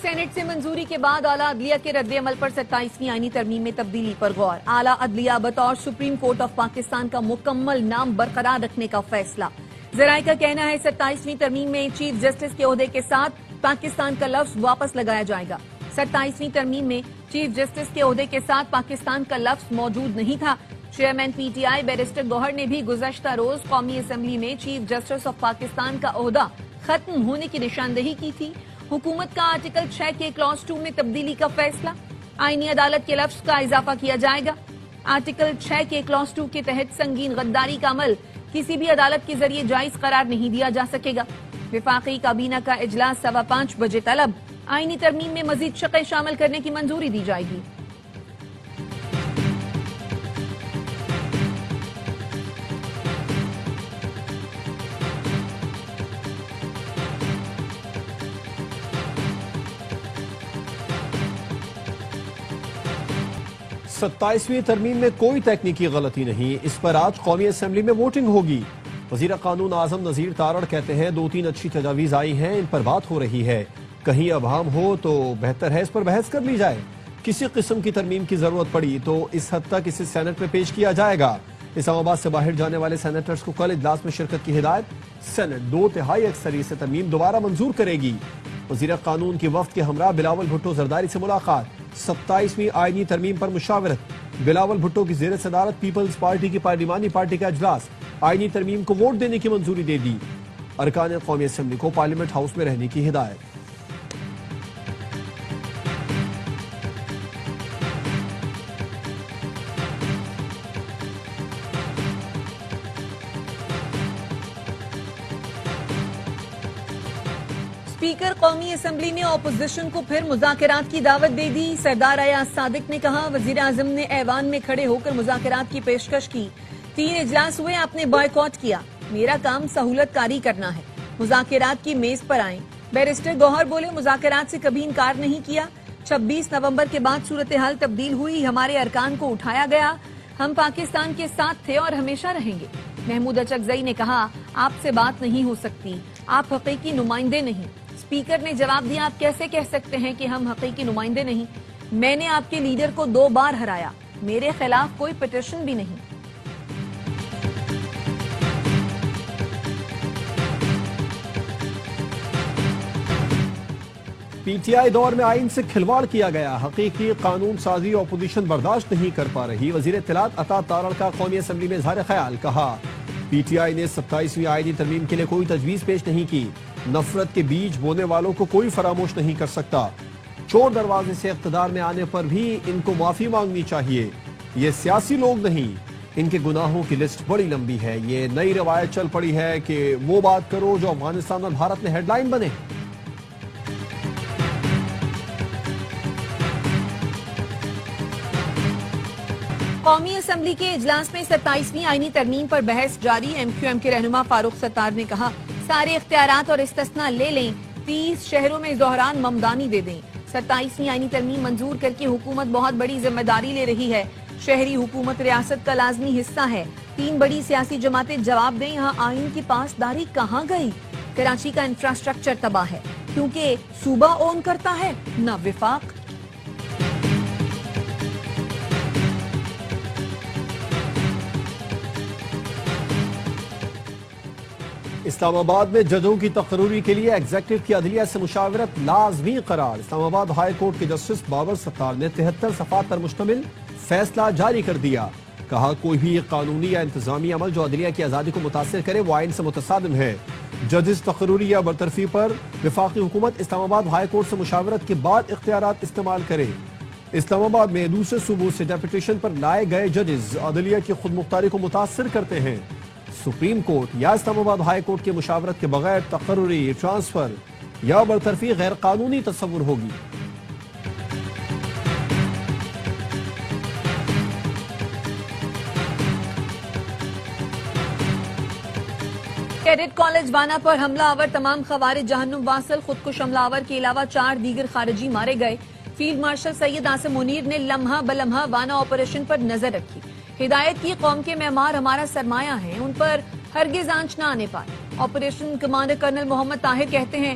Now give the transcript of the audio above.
Saint سے منظوری کے بعد اعلیٰ عدلیہ کے رد عمل پر 27ویں آئینی ترمیم میں تبدیلی پر غور. اعلیٰ عدلیہ بطور سپریم کورٹ آف پاکستان کا مکمل نام برقرار رکھنے کا فیصلہ. ذرائع کا کہنا ہے 27ویں ترمیم میں چیف جسٹس کے عہدے کے ساتھ پاکستان کا لفظ واپس لگایا جائے گا. 27ویں ترمیم میں چیف جسٹس کے عہدے کے ساتھ پاکستان کا لفظ موجود نہیں تھا. Chairman P T I barrister Gohar نے بھی گزشتہ روز قومی اسمبلی میں چیف جسٹس آف پاکستان کا عہدہ ختم ہونے کی نشاندہی کی تھی. حکومت کا آرٹیکل 6 کے کلاس 2 میں تبدیلی کا فیصلہ. آئینی عدالت کے لفظ کا اضافہ کیا جائے گا. آرٹیکل 6 کے کلاس 2 کے تحت سنگین غداری کا عمل کسی بھی عدالت کے ذریعے جائز قرار نہیں دیا جا سکے گا. وفاقی کابینہ کا اجلاس 5:15 بجے طلب. آئینی ترمیم میں مزید شقیں شامل کرنے کی منظوری دی جائے گی. ستائیسویں ترمیم میں کوئی تکنیکی غلطی نہیں. اس پر آج قومی اسمبلی میں ووٹنگ ہوگی. وزیر قانون اعظم نذیر تارڑ کہتے ہیں 2-3 اچھی تجاویز آئی ہیں, ان پر بات ہو رہی ہے. کہیں ابہام ہو تو بہتر ہے اس پر بحث کر لی جائے. کسی قسم کی ترمیم کی ضرورت پڑی تو اس حد تک اسے سینٹ میں پیش کیا جائے گا. اسلام آباد سے باہر جانے والے سینیٹرز کو کل اجلاس میں شرکت کی ہدایت. سینٹ 2/3 اکثریت سے ترمیم دوبارہ منظور کرے گی. وزیر قانون کی وفد کے ہمراہ بلاول بھٹو زرداری سے ملاقات. 27ویں آئینی ترمیم پر مشاورت. بلاول بھٹو کی زیر صدارت پیپلز پارٹی کی پارلیمانی پارٹی کا اجلاس. آئینی ترمیم کو ووٹ دینے کی منظوری دے دی. ارکان قومی اسمبلی کو پارلیمنٹ ہاؤس میں رہنے کی ہدایت. اسپیکر قومی اسمبلی نے اپوزیشن کو پھر مذاکرات کی دعوت دے دی. سردار ایاز صادق نے کہا وزیر اعظم نے ایوان میں کھڑے ہو کر مذاکرات کی پیشکش کی. 3 اجلاس ہوئے, آپ نے بائیکاٹ کیا. میرا کام سہولت کاری کرنا ہے. مذاکرات کی میز پر آئیں. بیرسٹر گوہر بولے مذاکرات سے کبھی انکار نہیں کیا. 26 نومبر کے بعد صورتحال تبدیل ہوئی. ہمارے ارکان کو اٹھایا گیا. ہم پاکستان کے ساتھ تھے اور ہمیشہ رہیں گے. محمود اچکزئی نے کہا آپ سے بات نہیں ہو سکتی, آپ حقیقی نمائندے نہیں. اسپیکر نے جواب دیا آپ کیسے کہہ سکتے ہیں کہ ہم حقیقی نمائندے نہیں. میں نے آپ کے لیڈر کو 2 بار ہرایا. میرے خلاف کوئی پٹیشن بھی نہیں. پی ٹی آئی دور میں آئین سے کھلواڑ کیا گیا. حقیقی قانون سازی اپوزیشن برداشت نہیں کر پا رہی. وزیر اطلاعات عطا تارڑ کا قومی اسمبلی میں اظہار خیال. کہا پی ٹی آئی نے 27ویں آئینی ترمیم کے لیے کوئی تجویز پیش نہیں کی. نفرت کے بیج بونے والوں کو کوئی فراموش نہیں کر سکتا. چور دروازے سے اقتدار میں آنے پر بھی ان کو معافی مانگنی چاہیے. یہ سیاسی لوگ نہیں, ان کے گناہوں کی لسٹ بڑی لمبی ہے. یہ نئی روایت چل پڑی ہے کہ وہ بات کرو جو افغانستان اور بھارت میں ہیڈ لائن بنے. قومی اسمبلی کے اجلاس میں 27ویں آئینی ترمیم پر بحث جاری. ایم کیو ایم کے رہنما فاروق ستار نے کہا سارے اختیارات اور استثناء لے لیں. 30 شہروں میں دوران ممدانی دے دیں. 27ویں آئینی ترمیم منظور کر کے حکومت بہت بڑی ذمہ داری لے رہی ہے. شہری حکومت ریاست کا لازمی حصہ ہے. 3 بڑی سیاسی جماعتیں جواب دیں یہاں آئین کی پاسداری کہاں گئی. کراچی کا انفراسٹرکچر تباہ ہے کیونکہ صوبہ اون کرتا ہے نہ وفاق. اسلام آباد میں ججوں کی تقرری کے لیے ایگزیکٹو کی عدلیہ سے مشاورت لازمی قرار. اسلام آباد ہائی کورٹ کے جسٹس بابر ستار نے 73 صفحات پر مشتمل فیصلہ جاری کر دیا. کہا کوئی بھی قانونی یا انتظامی عمل جو عدلیہ کی آزادی کو متاثر کرے وہ آئین سے متصادم ہے. ججز تقرری یا برطرفی پر وفاقی حکومت اسلام آباد ہائی کورٹ سے مشاورت کے بعد اختیارات استعمال کرے. اسلام آباد میں دوسرے صوبوں سے ڈیپوٹیشن پر لائے گئے ججز عدلیہ کی خود مختاری کو متاثر کرتے ہیں. سپریم کورٹ یا اسلام آباد ہائی کورٹ کی مشاورت کے بغیر تقرری، ٹرانسفر یا برطرفی غیر قانونی تصور ہوگی. کیڈٹ کالج وانا پر حملہ آور تمام خوارج جہنم واصل. خودکش حملہ آور کے علاوہ 4 دیگر خارجی مارے گئے. فیلڈ مارشل سید عاصم منیر نے لمحہ بلمحہ وانا آپریشن پر نظر رکھی. ہدایت کی قوم کے معمار ہمارا سرمایہ ہیں, ان پر ہرگز آنچ نہ آنے پائے. آپریشن کمانڈر کرنل محمد طاہر کہتے ہیں